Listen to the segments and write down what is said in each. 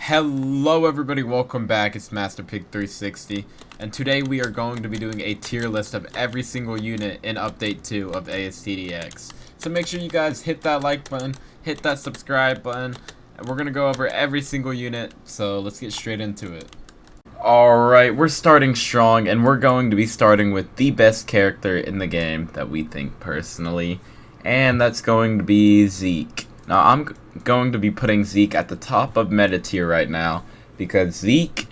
Hello everybody, welcome back. It's Master Pig 360, and today we are going to be doing a tier list of every single unit in Update 2 of ASTDX. So make sure you guys hit that like button, hit that subscribe button, and we're going to go over every single unit, so let's get straight into it. Alright, we're starting strong, and we're going to be starting with the best character in the game that we think personally, and that's going to be Zeke. Now, I'm going to be putting Zeke at the top of meta tier right now, because Zeke,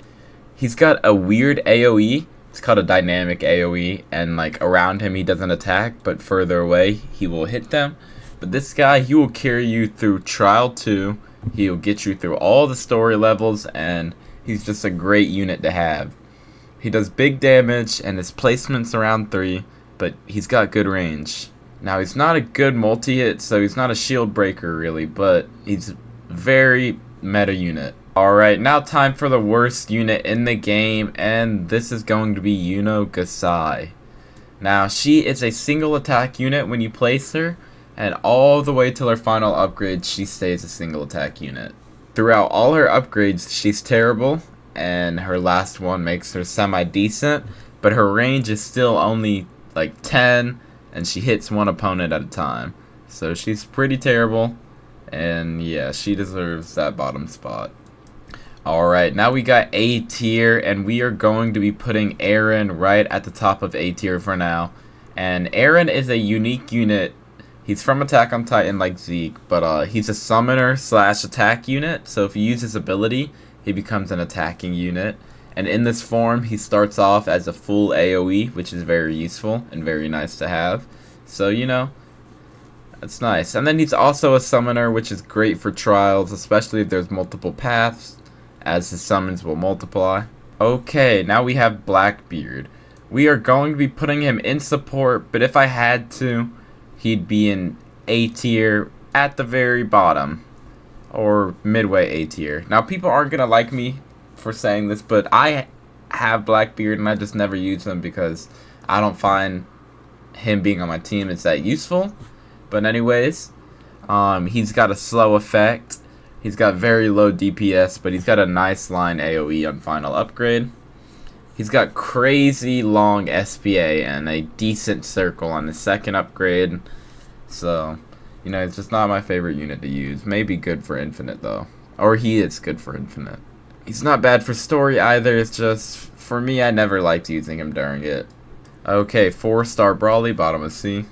he's got a weird AoE. It's called a dynamic AoE, and like around him he doesn't attack, but further away he will hit them. But this guy, he will carry you through Trial 2, he'll get you through all the story levels, and he's just a great unit to have. He does big damage, and his placement's around 3, but he's got good range. Now, he's not a good multi-hit, so he's not a shield breaker, really, but he's very meta unit. Alright, now time for the worst unit in the game, and this is going to be Yuno Gasai. Now, she is a single attack unit when you place her, and all the way till her final upgrade, she stays a single attack unit. Throughout all her upgrades, she's terrible, and her last one makes her semi-decent, but her range is still only like 10, and she hits one opponent at a time. So she's pretty terrible, and yeah, she deserves that bottom spot. Alright, now we got A tier, and we are going to be putting Eren right at the top of A tier for now. And Eren is a unique unit. He's from Attack on Titan like Zeke, but he's a summoner slash attack unit, so if you use his ability, he becomes an attacking unit. And in this form, he starts off as a full AoE, which is very useful and very nice to have. So, you know, that's nice. And then he's also a summoner, which is great for trials, especially if there's multiple paths, as his summons will multiply. Okay, now we have Blackbeard. We are going to be putting him in support, but if I had to, he'd be in A tier at the very bottom, or midway A tier. Now, people aren't going to like me for saying this, but I have Blackbeard and I just never use him because I don't find him being on my team is that useful. But anyways, he's got a slow effect, he's got very low DPS, but he's got a nice line AoE on final upgrade. He's got crazy long SPA and a decent circle on the second upgrade. So, you know, it's just not my favorite unit to use. Maybe good for Infinite though, or he is good for Infinite. He's not bad for story either, it's just, for me, I never liked using him during it. Okay, 4-star Brawly, bottom of C.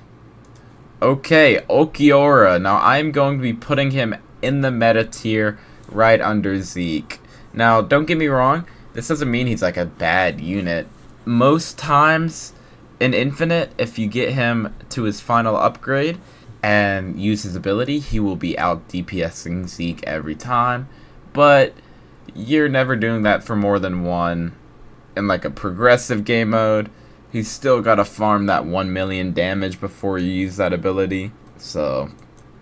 Okay, Ulquiorra. Now, I'm going to be putting him in the meta tier right under Zeke. Now, don't get me wrong, this doesn't mean he's like a bad unit. Most times, in Infinite, if you get him to his final upgrade and use his ability, he will be out DPSing Zeke every time. But you're never doing that for more than one. In like a progressive game mode, he's still got to farm that 1 million damage before you use that ability. So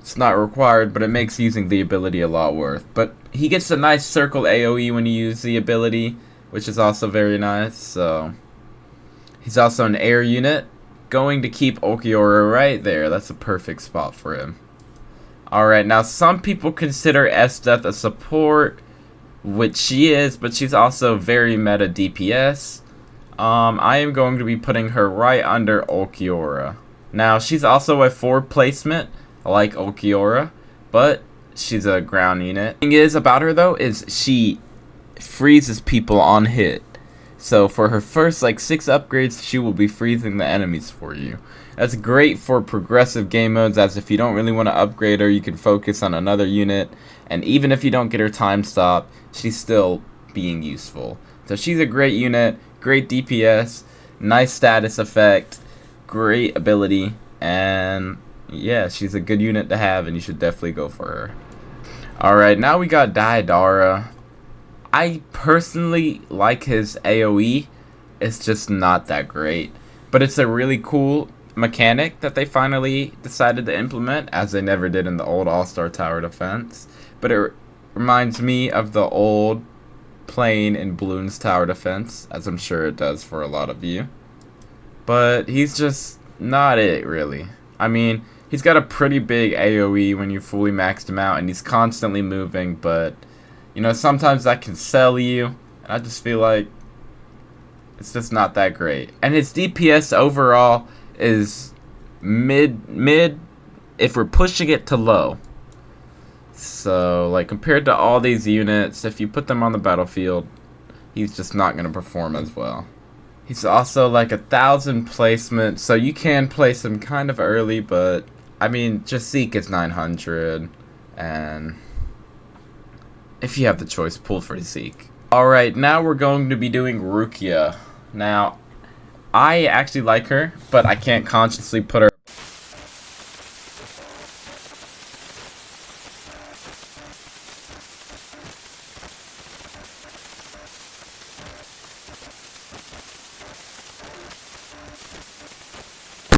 it's not required, but it makes using the ability a lot worth. But he gets a nice circle AoE when you use the ability, which is also very nice. So he's also an air unit. Going to keep Ulquiorra right there. That's a perfect spot for him. Alright, now some people consider Esdeath a support, which she is, but she's also very meta DPS. I am going to be putting her right under Ulquiorra. Now, she's also a 4 placement, like Ulquiorra, but she's a ground unit. The thing is about her, though, is she freezes people on hit. So for her first, like, 6 upgrades, she will be freezing the enemies for you. That's great for progressive game modes, as if you don't really want to upgrade her, you can focus on another unit. And even if you don't get her time stop, she's still being useful. So she's a great unit, great DPS, nice status effect, great ability, and yeah, she's a good unit to have, and you should definitely go for her. Alright, now we got Deidara. I personally like his AoE. It's just not that great, but it's a really cool mechanic that they finally decided to implement, as they never did in the old All-Star Tower Defense. But it reminds me of the old Plane and Bloons Tower Defense, as I'm sure it does for a lot of you. But he's just not it, really. I mean, he's got a pretty big AoE when you fully maxed him out, and he's constantly moving, but You know, sometimes that can sell you, and I just feel like it's just not that great. And his DPS overall is mid if we're pushing it to low. So, like, compared to all these units, if you put them on the battlefield, he's just not going to perform as well. He's also like 1,000 placement, so you can place him kind of early, but I mean, just Zeke is 900, and if you have the choice, pull for Zeke. Alright, now we're going to be doing Rukia. Now, I actually like her, but I can't consciously put her.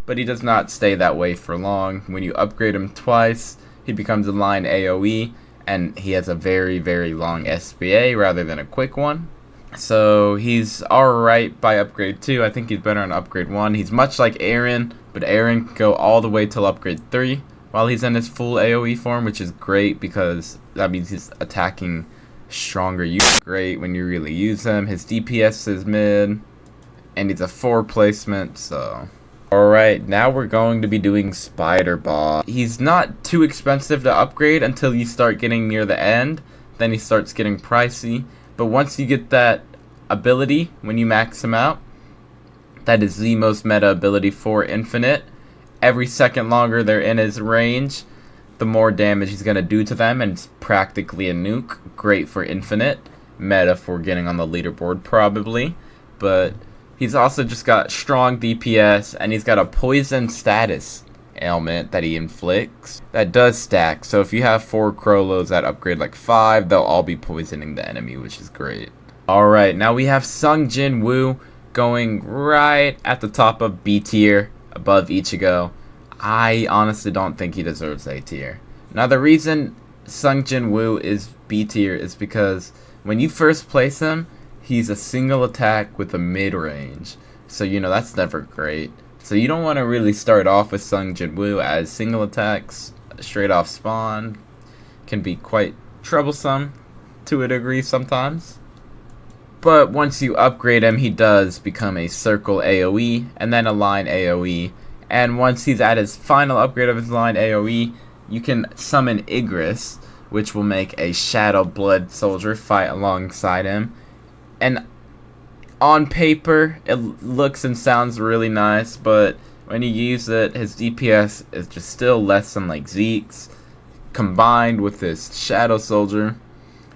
But he does not stay that way for long. When you upgrade him twice, he becomes a line AoE, and he has a very, very long SPA rather than a quick one. So he's alright by upgrade 2. I think he's better on upgrade 1. He's much like Eren, but Eren can go all the way till upgrade 3 while he's in his full AoE form, which is great because that means he's attacking stronger. Great when you really use him. His DPS is mid, and he's a 4 placement, so... Alright, now we're going to be doing Spider Boss. He's not too expensive to upgrade until you start getting near the end. Then he starts getting pricey. But once you get that ability, when you max him out, that is the most meta ability for Infinite. Every second longer they're in his range, the more damage he's going to do to them. And it's practically a nuke. Great for Infinite. Meta for getting on the leaderboard probably. But... he's also just got strong DPS, and he's got a poison status ailment that he inflicts that does stack. So if you have 4 Chrollos that upgrade like 5, they'll all be poisoning the enemy, which is great. Alright, now we have Jin Woo going right at the top of B tier, above Ichigo. I honestly don't think he deserves A tier. Now the reason Jin Woo is B tier is because when you first place him, he's a single attack with a mid-range. So, you know, that's never great. So you don't want to really start off with Jin Woo, as single attacks straight off spawn can be quite troublesome to a degree sometimes. But once you upgrade him, he does become a circle AoE and then a line AoE. And once he's at his final upgrade of his line AoE, you can summon Igris, which will make a Shadow Blood soldier fight alongside him. And on paper, it looks and sounds really nice, but when you use it, his DPS is just still less than like Zeke's, combined with this Shadow Soldier.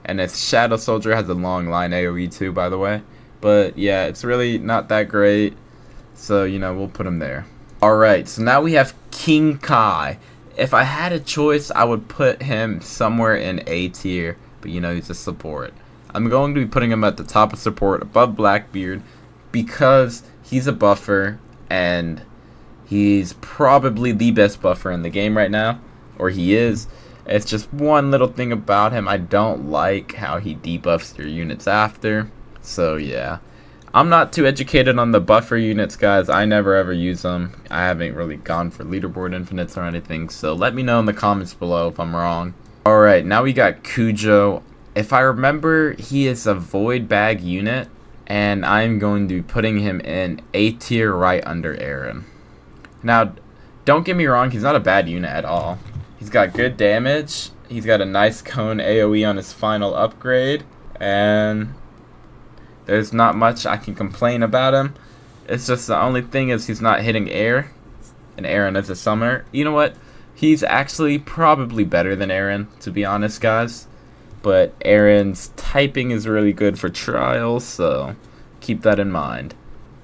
And this Shadow Soldier has a long line AoE too, by the way. But yeah, it's really not that great, so you know, we'll put him there. Alright, so now we have King Kai. If I had a choice, I would put him somewhere in A tier, but you know, he's a support. I'm going to be putting him at the top of support above Blackbeard because he's a buffer and he's probably the best buffer in the game right now, or he is. It's just one little thing about him. I don't like how he debuffs your units after. So yeah, I'm not too educated on the buffer units, guys. I never ever use them. I haven't really gone for leaderboard infinites or anything, so let me know in the comments below if I'm wrong. Alright, now we got Kujo. If I remember, he is a void bag unit, and I'm going to be putting him in A tier right under Eren. Now, don't get me wrong, he's not a bad unit at all. He's got good damage, he's got a nice cone AoE on his final upgrade, and there's not much I can complain about him. It's just the only thing is he's not hitting air, and Eren is a summoner. You know what? He's actually probably better than Eren, to be honest, guys. But Eren's typing is really good for trials, so keep that in mind.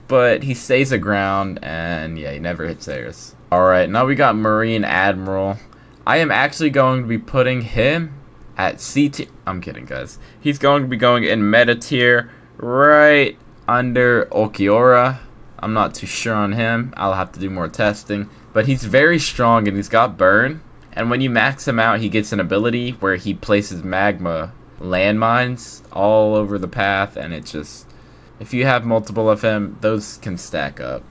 But he stays aground, and yeah, he never hits airs. Alright, now we got Marine Admiral. I am actually going to be putting him at C tier. I'm kidding, guys. He's going to be going in meta tier right under Ulquiorra. I'm not too sure on him. I'll have to do more testing. But he's very strong, and he's got burn. And when you max him out, he gets an ability where he places magma landmines all over the path, and it just, if you have multiple of him, those can stack up.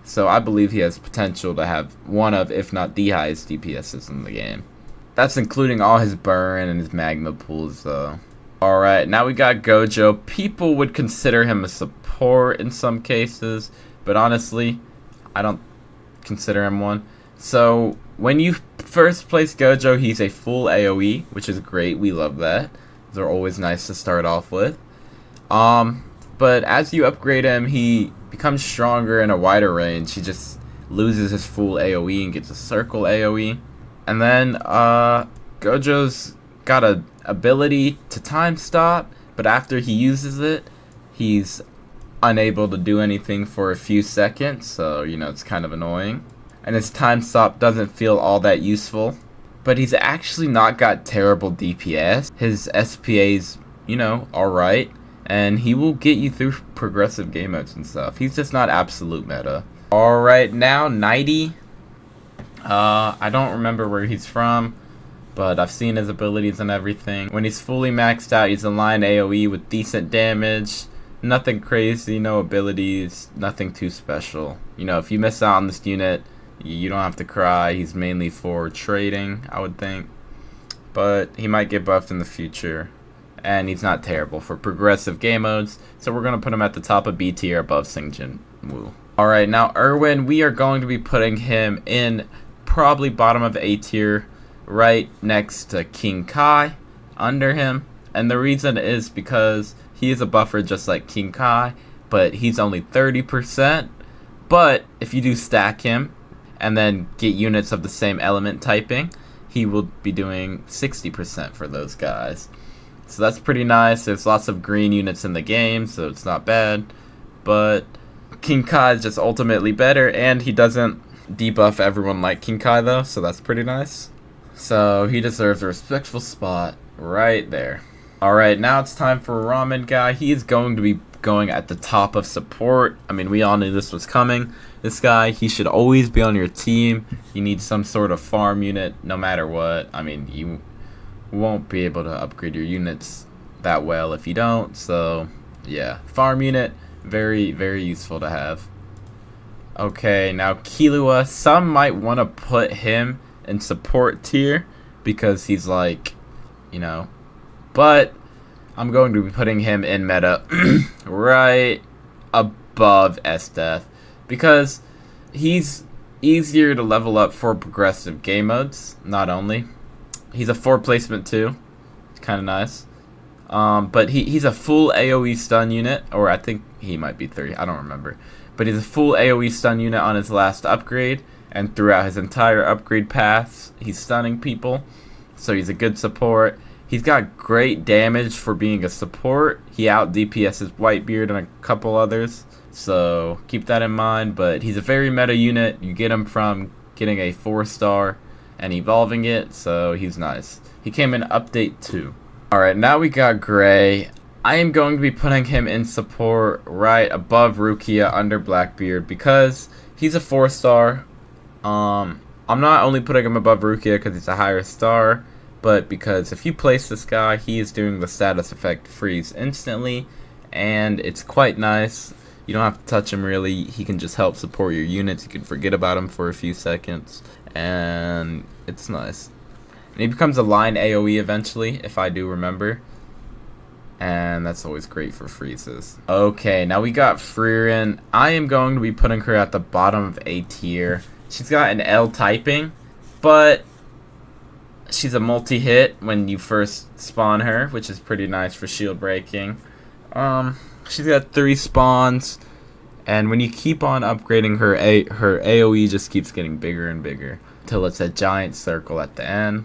So I believe he has potential to have one of, if not the highest DPSs in the game. That's including all his burn and his magma pools, though. Alright, now we got Gojo. People would consider him a support in some cases, but honestly, I don't consider him one. So, when you first place Gojo, he's a full AoE, which is great. We love that. They're always nice to start off with. But as you upgrade him, he becomes stronger in a wider range. He just loses his full AoE and gets a circle AoE. And then, Gojo's got a ability to time stop, but after he uses it, he's unable to do anything for a few seconds, so, you know, it's kind of annoying. And his time stop doesn't feel all that useful. But he's actually not got terrible DPS. His SPA's, you know, alright. And he will get you through progressive game modes and stuff. He's just not absolute meta. Alright, now Nighty. I don't remember where he's from, but I've seen his abilities and everything. When he's fully maxed out, he's a line AoE with decent damage. Nothing crazy, no abilities, nothing too special. You know, if you miss out on this unit, you don't have to cry. He's mainly for trading, I would think. But he might get buffed in the future. And he's not terrible for progressive game modes. So we're going to put him at the top of B tier above Jin Woo. Alright, now Erwin, we are going to be putting him in probably bottom of A tier, right next to King Kai, under him. And the reason is because he is a buffer just like King Kai, but he's only 30%. But if you do stack him, and then get units of the same element typing, he will be doing 60% for those guys. So that's pretty nice. There's lots of green units in the game, so it's not bad. But King Kai is just ultimately better, and he doesn't debuff everyone like King Kai though, so that's pretty nice. So he deserves a respectful spot right there. Alright, now it's time for Ramen Guy. He is going to be going at the top of support. I mean, we all knew this was coming. This guy, he should always be on your team. You need some sort of farm unit no matter what. I mean, you won't be able to upgrade your units that well if you don't. So, yeah. Farm unit, very, very useful to have. Okay, now Killua. Some might want to put him in support tier because he's like, you know. But I'm going to be putting him in meta right above Esdeath. Because he's easier to level up for progressive game modes, not only. He's a 4 placement too. It's kind of nice. But he's a full AoE stun unit, or I think he might be 3, I don't remember. But he's a full AoE stun unit on his last upgrade, and throughout his entire upgrade paths, he's stunning people. So he's a good support. He's got great damage for being a support. He out DPS's Whitebeard and a couple others. So keep that in mind, but he's a very meta unit. You get him from getting a 4-star and evolving it, so he's nice. He came in update 2. Alright, now we got Gray. I am going to be putting him in support right above Rukia under Blackbeard because he's a 4-star. I'm not only putting him above Rukia because he's a higher star, but because if you place this guy, he is doing the status effect freeze instantly, and it's quite nice. You don't have to touch him really. He can just help support your units. You can forget about him for a few seconds. And it's nice. And he becomes a line AoE eventually, if I do remember. And that's always great for freezes. Okay, now we got Frieren. I am going to be putting her at the bottom of A tier. She's got an L typing, but she's a multi-hit when you first spawn her, which is pretty nice for shield breaking. She's got 3 spawns, and when you keep on upgrading her, her AoE just keeps getting bigger and bigger until it's a giant circle at the end.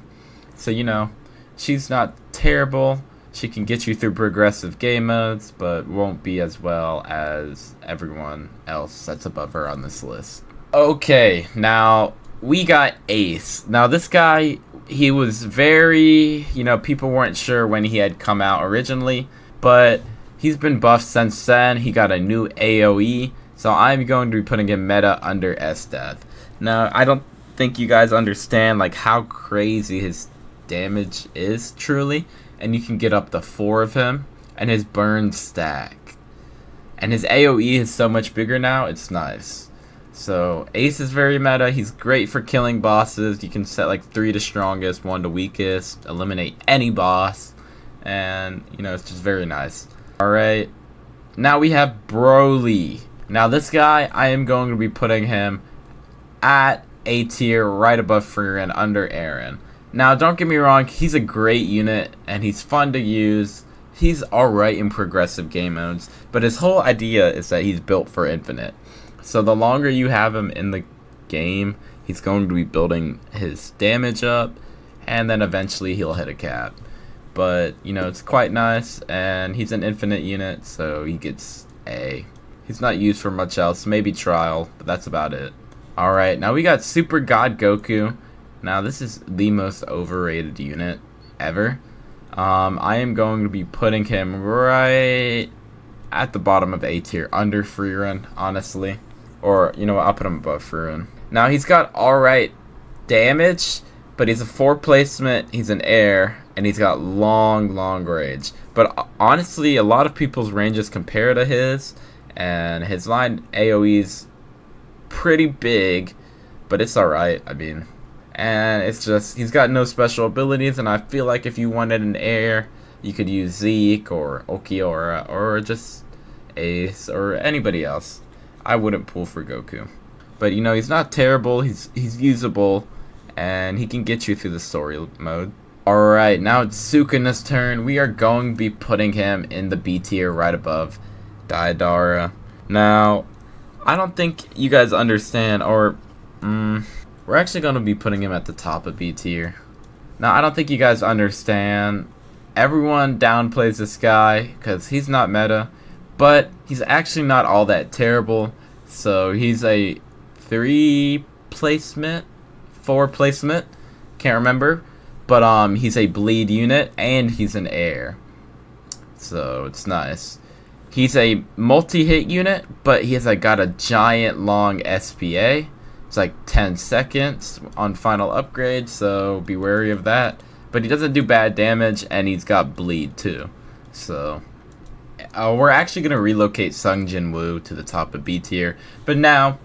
So, you know, she's not terrible. She can get you through progressive game modes, but won't be as well as everyone else that's above her on this list. Okay, now we got Ace. Now this guy, he was very, you know, people weren't sure when he had come out originally, but he's been buffed since then. He got a new AoE, so I'm going to be putting him meta under Esdeath. Now, I don't think you guys understand like how crazy his damage is truly, and you can get up to 4 of him, and his burns stack. And his AoE is so much bigger now, it's nice. So, Ace is very meta. He's great for killing bosses. You can set like 3 to strongest, 1 to weakest, eliminate any boss. and you know, it's just very nice. Alright, now we have Broly. Now this guy, I am going to be putting him at A tier, right above Frieren, under Eren. Now don't get me wrong, he's a great unit and he's fun to use. He's alright in progressive game modes, but his whole idea is that he's built for infinite. So the longer you have him in the game, he's going to be building his damage up, and then eventually he'll hit a cap. But, you know, it's quite nice, and he's an infinite unit, so he gets A. He's not used for much else, maybe trial, but that's about it. Alright, now we got Super God Goku. Now this is the most overrated unit ever. I am going to be putting him right at the bottom of A tier, under Frieren, honestly. Or, you know what, I'll put him above Frieren. Now he's got alright damage, but he's a 4 placement, he's an air, and he's got long range. But honestly, a lot of people's ranges compare to his, and his line AoE's pretty big, but it's alright, I mean. And it's just, he's got no special abilities, and I feel like if you wanted an air, you could use Zeke or Ulquiorra or just Ace or anybody else. I wouldn't pull for Goku. But you know, he's not terrible, he's usable, and he can get you through the story mode. Alright, now it's Sukuna's turn. We are going to be putting him in the B tier right above Deidara. Now, I don't think you guys understand, or we're actually going to be putting him at the top of B tier. Now, I don't think you guys understand. Everyone downplays this guy because he's not meta, but he's actually not all that terrible. So he's a 3 placement, 4 placement, can't remember, but he's a bleed unit and he's an air, so it's nice. He's a multi-hit unit, but he has got a giant long SPA. It's like 10 seconds on final upgrade, so be wary of that. But he doesn't do bad damage, and he's got bleed too. So we're actually going to relocate Jin Woo to the top of B tier. But now,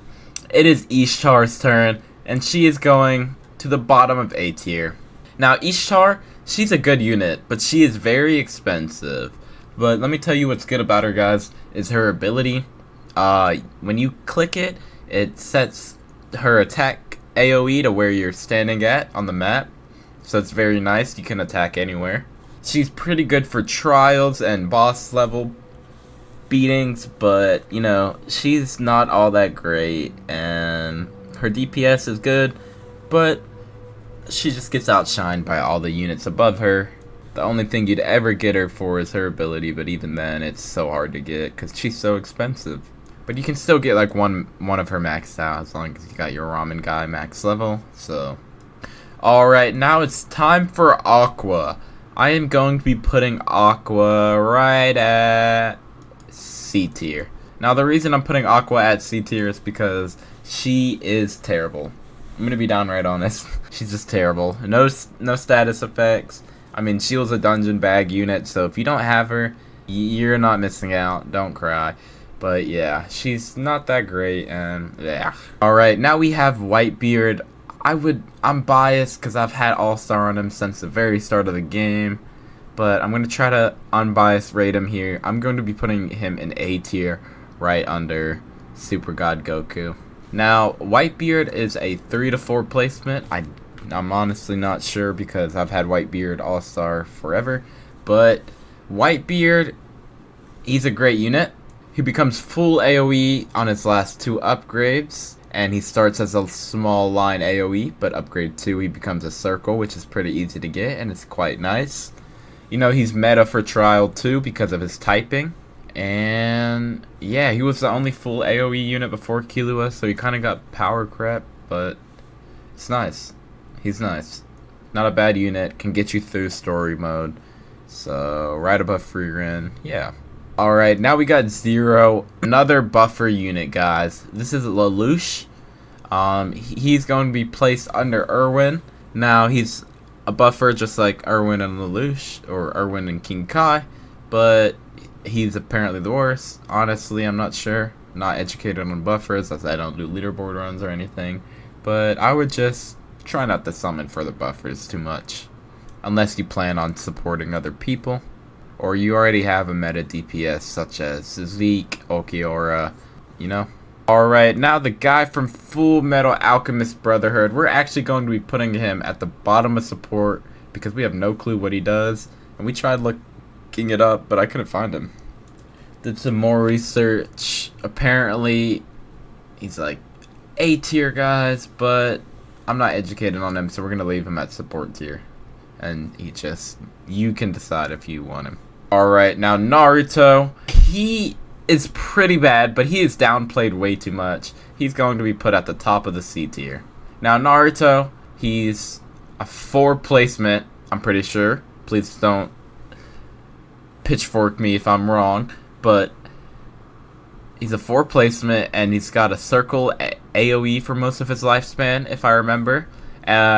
it is Ishtar's turn, and she is going to the bottom of A tier. Now, Ishtar, she's a good unit, but she is very expensive. But let me tell you what's good about her, guys, is her ability. When you click it, it sets her attack AoE to where you're standing at on the map. So it's very nice, you can attack anywhere. She's pretty good for trials and boss level beatings, but you know, she's not all that great, and her DPS is good, but she just gets outshined by all the units above her. The only thing you'd ever get her for is her ability, but even then it's so hard to get because she's so expensive. But you can still get like one of her maxed out as long as you got your Ramen Guy max level. So, alright, now it's time for Aqua. I am going to be putting Aqua right at C tier. Now the reason I'm putting Aqua at C tier is because she is terrible. I'm gonna be downright honest. She's just terrible. No status effects. I mean, she was a dungeon bag unit, so if you don't have her, you're not missing out. Don't cry. But yeah, she's not that great, and yeah. Alright, now we have Whitebeard. I'm biased because I've had All-Star on him since the very start of the game, but I'm going to try to unbiased rate him here. I'm going to be putting him in A tier, right under Super God Goku. Now, Whitebeard is a 3 to 4 placement. I'm honestly not sure because I've had Whitebeard All-Star forever, but Whitebeard, he's a great unit. He becomes full AoE on his last 2 upgrades, and he starts as a small line AoE, but upgrade 2 he becomes a circle, which is pretty easy to get, and it's quite nice. You know, he's meta for trial too because of his typing, and yeah, he was the only full AoE unit before Killua, so he kind of got power crap, but it's nice. He's nice. Not a bad unit, can get you through story mode, so right above Frieren, yeah. Alright, now we got Zero, another buffer unit, guys. This is Lelouch. He's going to be placed under Erwin. Now, he's a buffer just like Erwin and Lelouch, or Erwin and King Kai, but he's apparently the worst. Honestly, I'm not sure. Not educated on buffers, as I don't do leaderboard runs or anything. But I would just try not to summon for the buffers too much. unless you plan on supporting other people, or you already have a meta DPS such as Zeke, Ulquiorra, you know. Alright, now the guy from Full Metal Alchemist Brotherhood, we're actually going to be putting him at the bottom of support because we have no clue what he does, and we tried looking it up, but I couldn't find him. Did some more research. Apparently, he's like A tier, guys, but I'm not educated on him, so we're going to leave him at support tier. And you can decide if you want him. Alright, now Naruto, he is pretty bad, but he is downplayed way too much. He's going to be put at the top of the C tier. Now Naruto, he's a 4 placement, I'm pretty sure. Please don't pitchfork me if I'm wrong, but he's a 4 placement, and he's got a circle AoE for most of his lifespan, if I remember.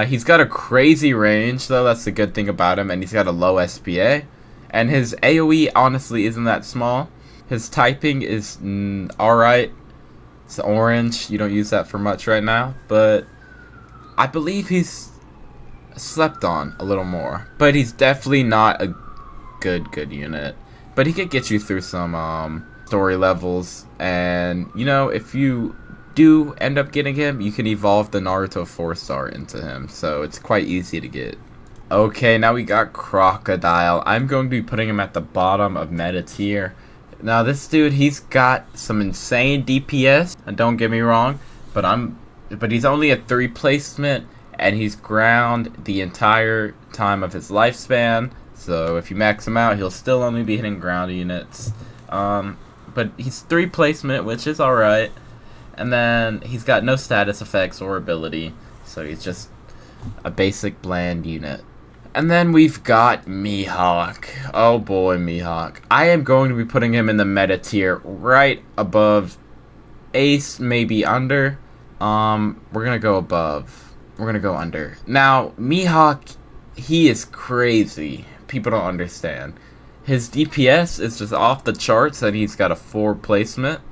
He's got a crazy range, though. That's the good thing about him, and he's got a low SPA. And his AoE honestly isn't that small. His typing is alright. It's orange. You don't use that for much right now, but I believe he's slept on a little more. But he's definitely not a good unit. But he could get you through some story levels, and you know, if you do end up getting him, you can evolve the Naruto 4-star into him, so it's quite easy to get. Okay, now we got Crocodile. I'm going to be putting him at the bottom of meta tier. Now this dude, he's got some insane DPS, and don't get me wrong, but he's only a 3 placement, and he's ground the entire time of his lifespan. So if you max him out, he'll still only be hitting ground units. But he's 3 placement, which is alright. And then he's got no status effects or ability, so he's just a basic bland unit. And then we've got Mihawk. Oh boy, Mihawk. I am going to be putting him in the meta tier right above Ace, maybe under. We're gonna go above. We're gonna go under. Now, Mihawk, he is crazy. People don't understand. His DPS is just off the charts, and he's got a 4 placement.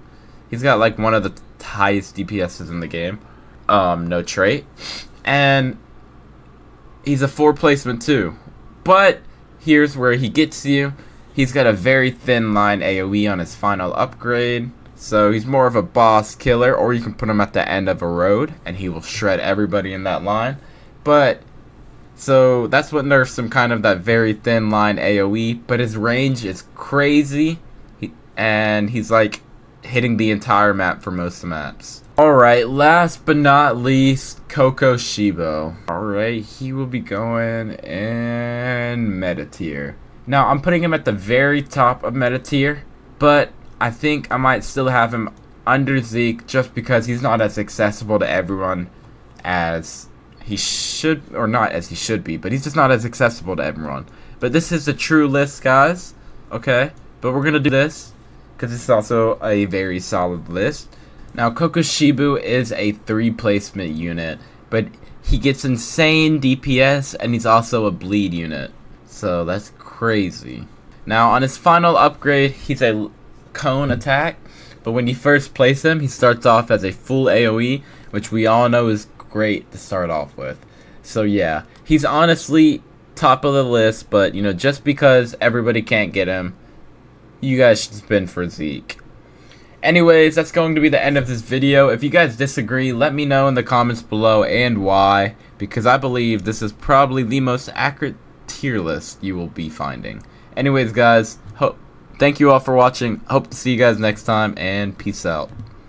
He's got like one of the highest DPSs in the game. No trait. And he's a 4 placement too. But here's where he gets you. He's got a very thin line AoE on his final upgrade. So he's more of a boss killer, or you can put him at the end of a road and he will shred everybody in that line. But so that's what nerfs him, kind of that very thin line AoE, but his range is crazy, and he's like hitting the entire map for most of the maps. Alright, last but not least, KoKoshibo. Alright, he will be going in meta tier. Now, I'm putting him at the very top of meta tier, but I think I might still have him under Zeke just because he's not as accessible to everyone as he should, or not as he should be, but he's just not as accessible to everyone. But this is the true list, guys, okay? But we're going to do this because this is also a very solid list. Now, KoKoshibo is a 3 placement unit, but he gets insane DPS, and he's also a bleed unit. So that's crazy. Now, on his final upgrade, he's a cone attack, but when you first place him, he starts off as a full AoE, which we all know is great to start off with. So yeah, he's honestly top of the list, but you know, just because everybody can't get him, you guys should spin for Zeke. Anyways, that's going to be the end of this video. If you guys disagree, let me know in the comments below and why, because I believe this is probably the most accurate tier list you will be finding. Anyways, guys, thank you all for watching. Hope to see you guys next time, and peace out.